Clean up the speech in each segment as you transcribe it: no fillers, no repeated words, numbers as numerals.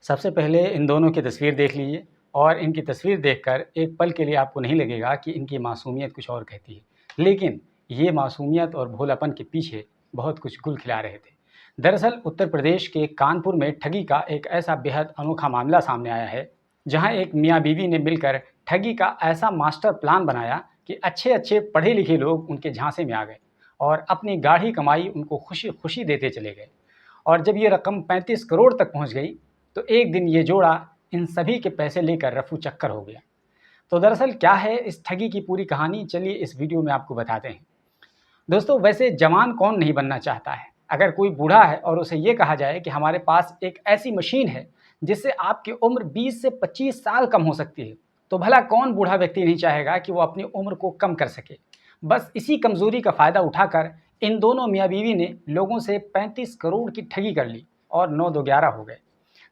सबसे पहले इन दोनों की तस्वीर देख लीजिए और इनकी तस्वीर देखकर एक पल के लिए आपको नहीं लगेगा कि इनकी मासूमियत कुछ और कहती है। लेकिन ये मासूमियत और भोलापन के पीछे बहुत कुछ गुल खिला रहे थे। दरअसल उत्तर प्रदेश के कानपुर में ठगी का एक ऐसा बेहद अनोखा मामला सामने आया है, जहां एक मियाँ बीवी ने मिलकर ठगी का ऐसा मास्टर प्लान बनाया कि अच्छे-अच्छे पढ़े लिखे लोग उनके झांसे में आ गए और अपनी गाढ़ी कमाई उनको खुशी-खुशी देते चले गए। और जब ये रकम 35 करोड़ तक पहुंच गई, तो एक दिन ये जोड़ा इन सभी के पैसे लेकर रफू चक्कर हो गया। तो दरअसल क्या है इस ठगी की पूरी कहानी, चलिए इस वीडियो में आपको बताते हैं। दोस्तों, वैसे जवान कौन नहीं बनना चाहता है। अगर कोई बूढ़ा है और उसे ये कहा जाए कि हमारे पास एक ऐसी मशीन है जिससे आपकी उम्र 20 से 25 साल कम हो सकती है, तो भला कौन बूढ़ा व्यक्ति नहीं चाहेगा कि वो अपनी उम्र को कम कर सके। बस इसी कमजोरी का फ़ायदा उठाकर इन दोनों मियाँ बीवी ने लोगों से 35 करोड़ की ठगी कर ली और 9 दो 11 हो गए।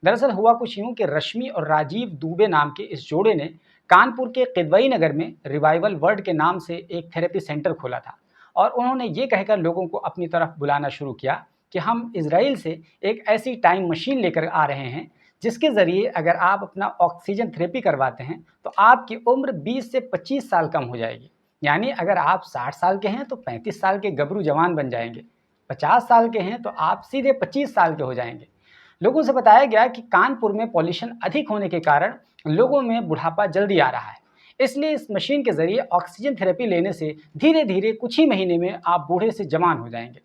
दरअसल हुआ कुछ यूं कि रश्मि और राजीव दुबे नाम के इस जोड़े ने कानपुर के किदवई नगर में रिवाइवल वर्ल्ड के नाम से एक थेरेपी सेंटर खोला था और उन्होंने ये कहकर लोगों को अपनी तरफ बुलाना शुरू किया कि हम इजराइल से एक ऐसी टाइम मशीन लेकर आ रहे हैं जिसके ज़रिए अगर आप अपना ऑक्सीजन थेरेपी करवाते हैं तो आपकी उम्र 20 से 25 साल कम हो जाएगी। यानी अगर आप 60 साल के हैं तो 35 साल के गबरू जवान बन जाएंगे, 50 साल के हैं तो आप सीधे 25 साल के हो जाएंगे। लोगों से बताया गया कि कानपुर में पॉल्यूशन अधिक होने के कारण लोगों में बुढ़ापा जल्दी आ रहा है, इसलिए इस मशीन के जरिए ऑक्सीजन थेरेपी लेने से धीरे धीरे कुछ ही महीने में आप बूढ़े से जवान हो जाएंगे।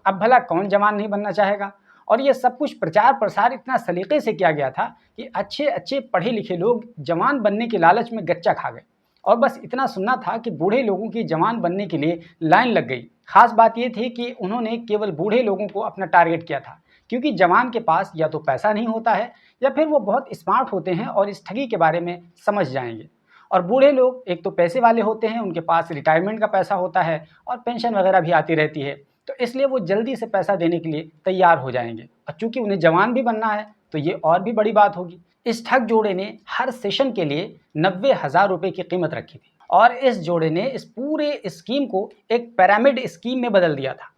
अब भला कौन जवान नहीं बनना चाहेगा। और ये सब कुछ प्रचार प्रसार इतना सलीके से किया गया था कि अच्छे अच्छे पढ़े लिखे लोग जवान बनने के लालच में गच्चा खा गए और बस इतना सुनना था कि बूढ़े लोगों की जवान बनने के लिए लाइन लग गई। खास बात यह थी कि उन्होंने केवल बूढ़े लोगों को अपना टारगेट किया था, क्योंकि जवान के पास या तो पैसा नहीं होता है या फिर वो बहुत स्मार्ट होते हैं और इस ठगी के बारे में समझ जाएंगे। और बूढ़े लोग एक तो पैसे वाले होते हैं, उनके पास रिटायरमेंट का पैसा होता है और पेंशन वगैरह भी आती रहती है, तो इसलिए वो जल्दी से पैसा देने के लिए तैयार हो जाएंगे। और चूंकि उन्हें जवान भी बनना है तो ये और भी बड़ी बात होगी। इस ठग जोड़े ने हर सेशन के लिए 90,000 रुपये की कीमत रखी थी और इस जोड़े ने इस पूरे स्कीम को एक पिरामिड स्कीम में बदल दिया था।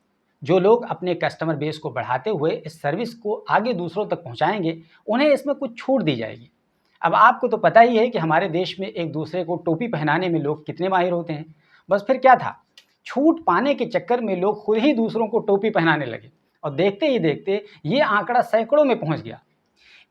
जो लोग अपने कस्टमर बेस को बढ़ाते हुए इस सर्विस को आगे दूसरों तक पहुंचाएंगे, उन्हें इसमें कुछ छूट दी जाएगी। अब आपको तो पता ही है कि हमारे देश में एक दूसरे को टोपी पहनाने में लोग कितने माहिर होते हैं। बस फिर क्या था, छूट पाने के चक्कर में लोग खुद ही दूसरों को टोपी पहनाने लगे और देखते ही देखते ये आंकड़ा सैकड़ों में पहुंच गया।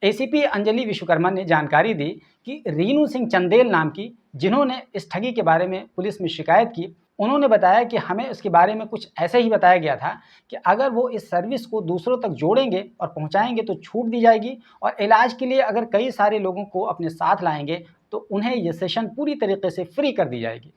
एसीपी अंजलि विश्वकर्मा ने जानकारी दी कि रीनू सिंह चंदेल नाम की, जिन्होंने इस ठगी के बारे में पुलिस में शिकायत की, उन्होंने बताया कि हमें उसके बारे में कुछ ऐसे ही बताया गया था कि अगर वो इस सर्विस को दूसरों तक जोड़ेंगे और पहुंचाएंगे तो छूट दी जाएगी और इलाज के लिए अगर कई सारे लोगों को अपने साथ लाएंगे तो उन्हें ये सेशन पूरी तरीके से फ्री कर दी जाएगी।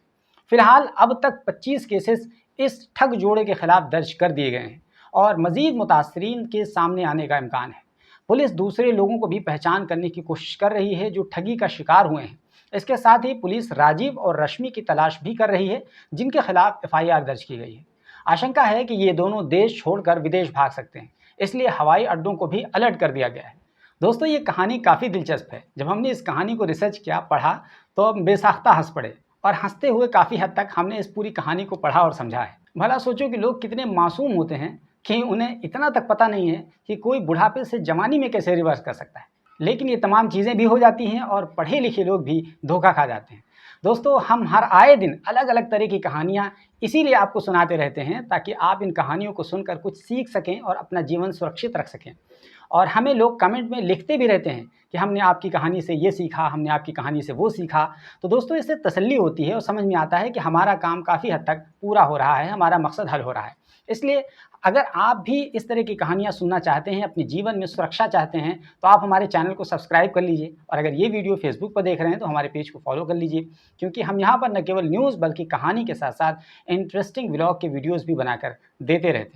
फिलहाल अब तक 25 केसेस इस ठग जोड़े के खिलाफ दर्ज कर दिए गए हैं और मजीद मुतासरीन के सामने आने का इम्कान है। पुलिस दूसरे लोगों को भी पहचान करने की कोशिश कर रही है जो ठगी का शिकार हुए हैं। इसके साथ ही पुलिस राजीव और रश्मि की तलाश भी कर रही है, जिनके खिलाफ एफआईआर दर्ज की गई है। आशंका है कि ये दोनों देश छोड़कर विदेश भाग सकते हैं, इसलिए हवाई अड्डों को भी अलर्ट कर दिया गया है। दोस्तों, ये कहानी काफ़ी दिलचस्प है। जब हमने इस कहानी को रिसर्च किया, पढ़ा, तो हम बेसाख्ता हंस पड़े और हंसते हुए काफ़ी हद तक हमने इस पूरी कहानी को पढ़ा और समझा है। भला सोचो कि लोग कितने मासूम होते हैं कि उन्हें इतना तक पता नहीं है कि कोई बुढ़ापे से जवानी में कैसे रिवर्स कर सकता है। लेकिन ये तमाम चीज़ें भी हो जाती हैं और पढ़े लिखे लोग भी धोखा खा जाते हैं। दोस्तों, हम हर आए दिन अलग अलग तरह की कहानियाँ इसीलिए आपको सुनाते रहते हैं ताकि आप इन कहानियों को सुनकर कुछ सीख सकें और अपना जीवन सुरक्षित रख सकें। और हमें लोग कमेंट में लिखते भी रहते हैं कि हमने आपकी कहानी से ये सीखा, हमने आपकी कहानी से वो सीखा। तो दोस्तों, इससे तसल्ली होती है और समझ में आता है कि हमारा काम काफ़ी हद तक पूरा हो रहा है, हमारा मकसद हल हो रहा है। इसलिए अगर आप भी इस तरह की कहानियाँ सुनना चाहते हैं, अपने जीवन में सुरक्षा चाहते हैं, तो आप हमारे चैनल को सब्सक्राइब कर लीजिए और अगर ये वीडियो फेसबुक पर देख रहे हैं तो हमारे पेज को फॉलो कर लीजिए, क्योंकि हम यहाँ पर न केवल न्यूज़ बल्कि कहानी के साथ साथ इंटरेस्टिंग व्लॉग के वीडियोज़ भी बनाकर देते रहते हैं।